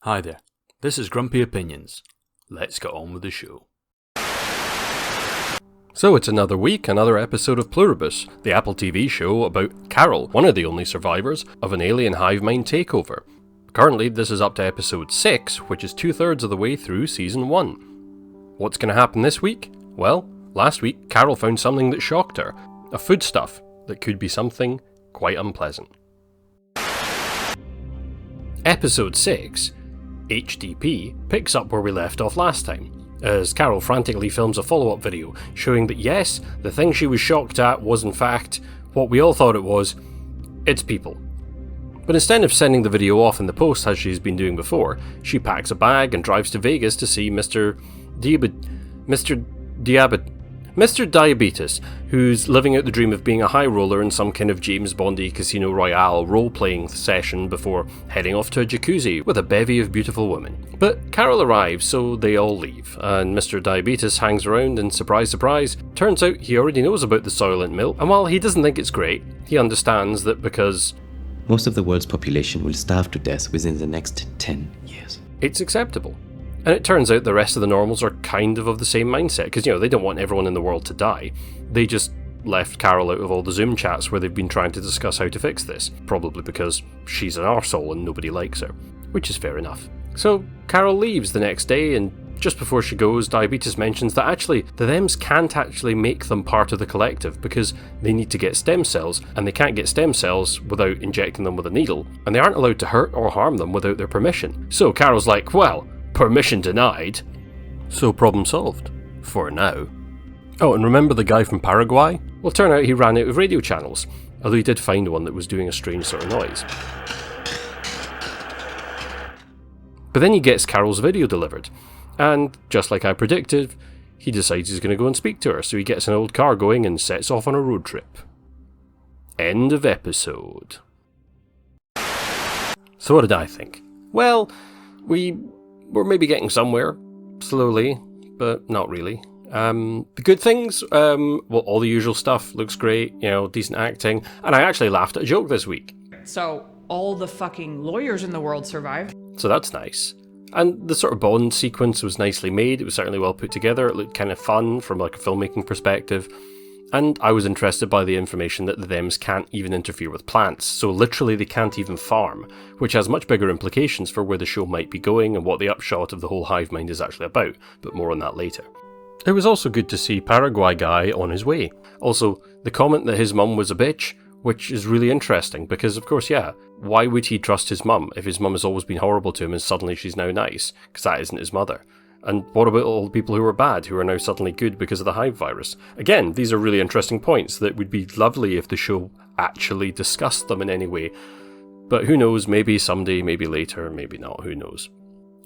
Hi there, this is Grumpy Opinions. Let's get on with the show. So it's another week, another episode of Pluribus, the Apple TV show about Carol, one of the only survivors of an alien hive mind takeover. Currently, this is up to episode 6, which is 2/3 of the way through season 1. What's going to happen this week? Well, last week, Carol found something that shocked her. A foodstuff that could be something quite unpleasant. Episode 6, HDP, picks up where we left off last time, as Carol frantically films a follow-up video showing that yes, the thing she was shocked at was in fact what we all thought it was, it's people. But instead of sending the video off in the post as she's been doing before, she packs a bag and drives to Vegas to see Mr. Diabetes, who's living out the dream of being a high roller in some kind of James Bondy Casino Royale role-playing session before heading off to a jacuzzi with a bevy of beautiful women. But Carol arrives, so they all leave, and Mr. Diabetes hangs around and surprise surprise, turns out he already knows about the Soylent milk, and while he doesn't think it's great, he understands that because most of the world's population will starve to death within the next 10 years. It's acceptable. And it turns out the rest of the normals are kind of the same mindset, because, they don't want everyone in the world to die. They just left Carol out of all the Zoom chats where they've been trying to discuss how to fix this, probably because she's an arsehole and nobody likes her, which is fair enough. So Carol leaves the next day, and just before she goes, Diabetes mentions that actually the Thems can't actually make them part of the collective because they need to get stem cells, and they can't get stem cells without injecting them with a needle, and they aren't allowed to hurt or harm them without their permission. So Carol's like, well, permission denied. So problem solved. For now. Oh, and remember the guy from Paraguay? Well, turn out he ran out of radio channels, although he did find one that was doing a strange sort of noise. But then he gets Carol's video delivered, and just like I predicted, he decides he's going to go and speak to her, so he gets an old car going and sets off on a road trip. End of episode. So what did I think? Well, we're maybe getting somewhere, slowly, but not really. The good things, all the usual stuff, looks great, decent acting, and I actually laughed at a joke this week. So all the fucking lawyers in the world survived. So that's nice. And the sort of Bond sequence was nicely made, it was certainly well put together, it looked kind of fun from a filmmaking perspective. And I was interested by the information that the Thems can't even interfere with plants, so literally they can't even farm, which has much bigger implications for where the show might be going and what the upshot of the whole hive mind is actually about, but more on that later. It was also good to see Paraguay guy on his way. Also, the comment that his mum was a bitch, which is really interesting, because of course, why would he trust his mum if his mum has always been horrible to him and suddenly she's now nice, because that isn't his mother? And what about all the people who were bad, who are now suddenly good because of the hive virus? Again, these are really interesting points that would be lovely if the show actually discussed them in any way. But who knows, maybe someday, maybe later, maybe not, who knows.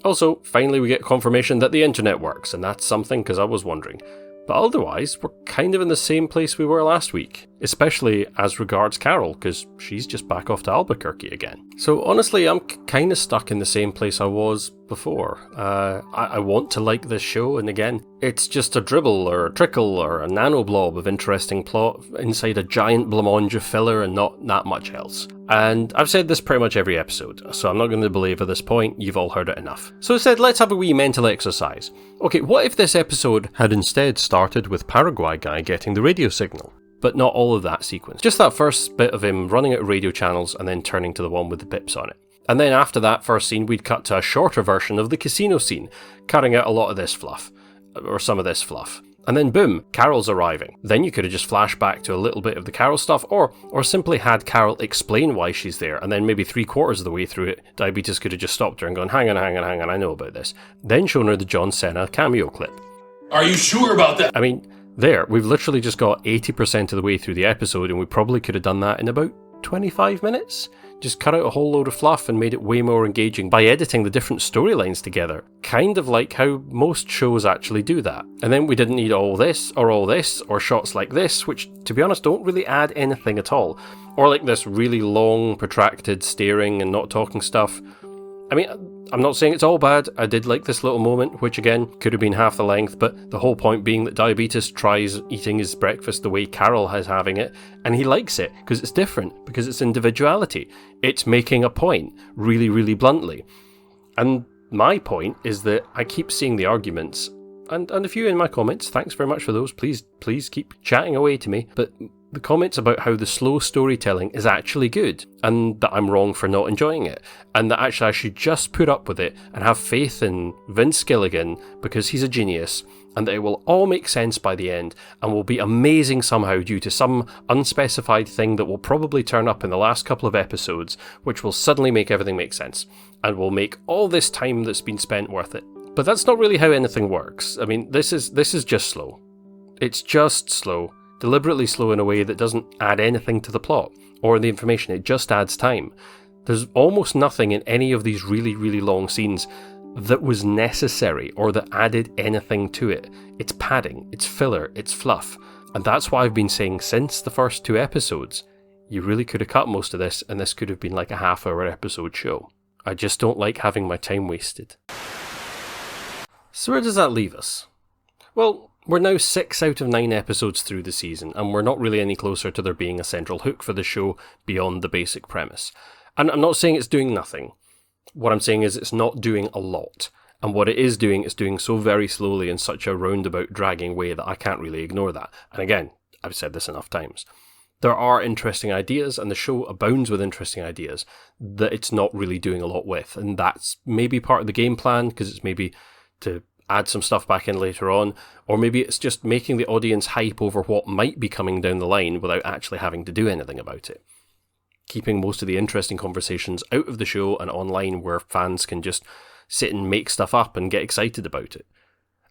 Also, finally we get confirmation that the internet works, and that's something because I was wondering. But otherwise, we're kind of in the same place we were last week, especially as regards Carol, because she's just back off to Albuquerque again. So honestly, I'm kind of stuck in the same place I was before. I want to like this show, and again, it's just a dribble or a trickle or a nanoblob of interesting plot inside a giant blancmange of filler and not that much else. And I've said this pretty much every episode, so I'm not going to belabor this point, you've all heard it enough. So instead, let's have a wee mental exercise. Okay, what if this episode had instead started with Paraguay guy getting the radio signal? But not all of that sequence. Just that first bit of him running out of radio channels and then turning to the one with the pips on it. And then after that first scene, we'd cut to a shorter version of the casino scene, cutting out a lot of this fluff. Or some of this fluff. And then boom, Carol's arriving. Then you could have just flashed back to a little bit of the Carol stuff, or simply had Carol explain why she's there, and then maybe 3/4 of the way through it, Diabetes could have just stopped her and gone, hang on, I know about this. Then shown her the John Cena cameo clip. Are you sure about that? I mean, we've literally just got 80% of the way through the episode, and we probably could have done that in about 25 minutes? Just cut out a whole load of fluff and made it way more engaging by editing the different storylines together. Kind of like how most shows actually do that. And then we didn't need all this, or shots like this, which, to be honest, don't really add anything at all. Or like this really long, protracted staring and not talking stuff. I mean, I'm not saying it's all bad. I did like this little moment, which again, could have been half the length, but the whole point being that Diabetes tries eating his breakfast the way Carol is having it, and he likes it, because it's different, because it's individuality. It's making a point, really, really bluntly. And my point is that I keep seeing the arguments, and a few in my comments, thanks very much for those, please keep chatting away to me, but the comments about how the slow storytelling is actually good, and that I'm wrong for not enjoying it, and that actually I should just put up with it and have faith in Vince Gilligan because he's a genius, and that it will all make sense by the end, and will be amazing somehow due to some unspecified thing that will probably turn up in the last couple of episodes, which will suddenly make everything make sense, and will make all this time that's been spent worth it. But that's not really how anything works. I mean, this is just slow. It's just slow. Deliberately slow in a way that doesn't add anything to the plot or the information, it just adds time. There's almost nothing in any of these really, really long scenes that was necessary or that added anything to it. It's padding, it's filler, it's fluff. And that's why I've been saying since the first 2 episodes, you really could have cut most of this and this could have been like a half-hour episode show. I just don't like having my time wasted. So where does that leave us? Well, we're now 6 out of 9 episodes through the season, and we're not really any closer to there being a central hook for the show beyond the basic premise. And I'm not saying it's doing nothing. What I'm saying is it's not doing a lot. And what it is doing so very slowly in such a roundabout, dragging way that I can't really ignore that. And again, I've said this enough times. There are interesting ideas, and the show abounds with interesting ideas that it's not really doing a lot with. And that's maybe part of the game plan, because it's maybe to add some stuff back in later on, or maybe it's just making the audience hype over what might be coming down the line without actually having to do anything about it. Keeping most of the interesting conversations out of the show and online where fans can just sit and make stuff up and get excited about it.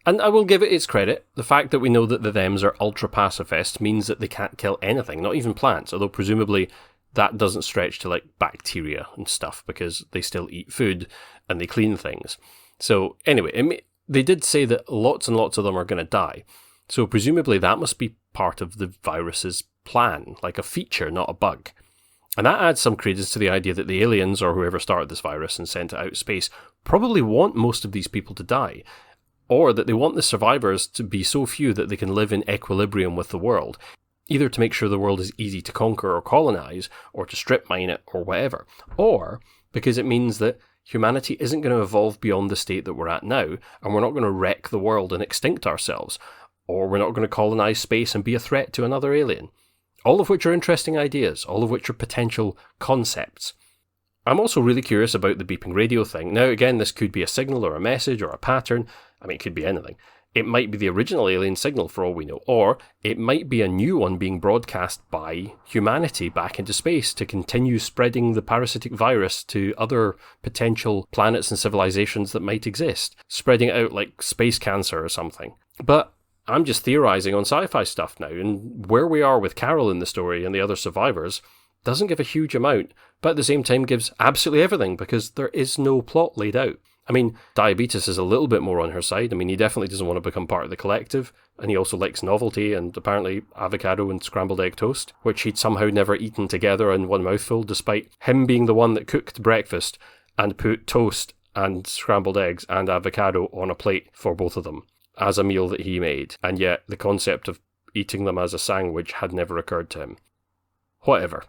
And I will give it its credit, the fact that we know that the Thems are ultra-pacifist means that they can't kill anything, not even plants, although presumably that doesn't stretch to like bacteria and stuff because they still eat food and they clean things. So anyway, they did say that lots and lots of them are going to die. So presumably that must be part of the virus's plan, like a feature, not a bug. And that adds some credence to the idea that the aliens, or whoever started this virus and sent it out of space, probably want most of these people to die. Or that they want the survivors to be so few that they can live in equilibrium with the world, either to make sure the world is easy to conquer or colonize, or to strip mine it, or whatever. Or because it means that humanity isn't going to evolve beyond the state that we're at now, and we're not going to wreck the world and extinct ourselves, or we're not going to colonize space and be a threat to another alien. All of which are interesting ideas, all of which are potential concepts. I'm also really curious about the beeping radio thing. Now again, this could be a signal or a message or a pattern. I mean, it could be anything. It might be the original alien signal for all we know, or it might be a new one being broadcast by humanity back into space to continue spreading the parasitic virus to other potential planets and civilizations that might exist, spreading it out like space cancer or something. But I'm just theorizing on sci-fi stuff now, and where we are with Carol in the story and the other survivors doesn't give a huge amount, but at the same time gives absolutely everything because there is no plot laid out. I mean, Diabetes is a little bit more on her side. I mean, he definitely doesn't want to become part of the collective, and he also likes novelty and apparently avocado and scrambled egg toast, which he'd somehow never eaten together in one mouthful, despite him being the one that cooked breakfast and put toast and scrambled eggs and avocado on a plate for both of them as a meal that he made, and yet the concept of eating them as a sandwich had never occurred to him. Whatever.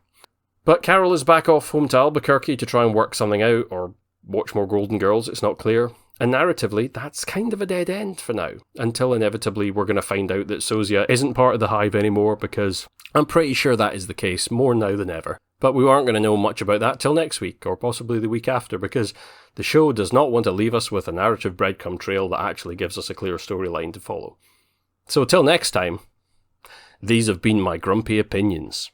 But Carol is back off home to Albuquerque to try and work something out, or watch more Golden Girls, it's not clear. And narratively, that's kind of a dead end for now, until inevitably we're going to find out that Sozia isn't part of the Hive anymore, because I'm pretty sure that is the case, more now than ever. But we aren't going to know much about that till next week, or possibly the week after, because the show does not want to leave us with a narrative breadcrumb trail that actually gives us a clear storyline to follow. So till next time, these have been my grumpy opinions.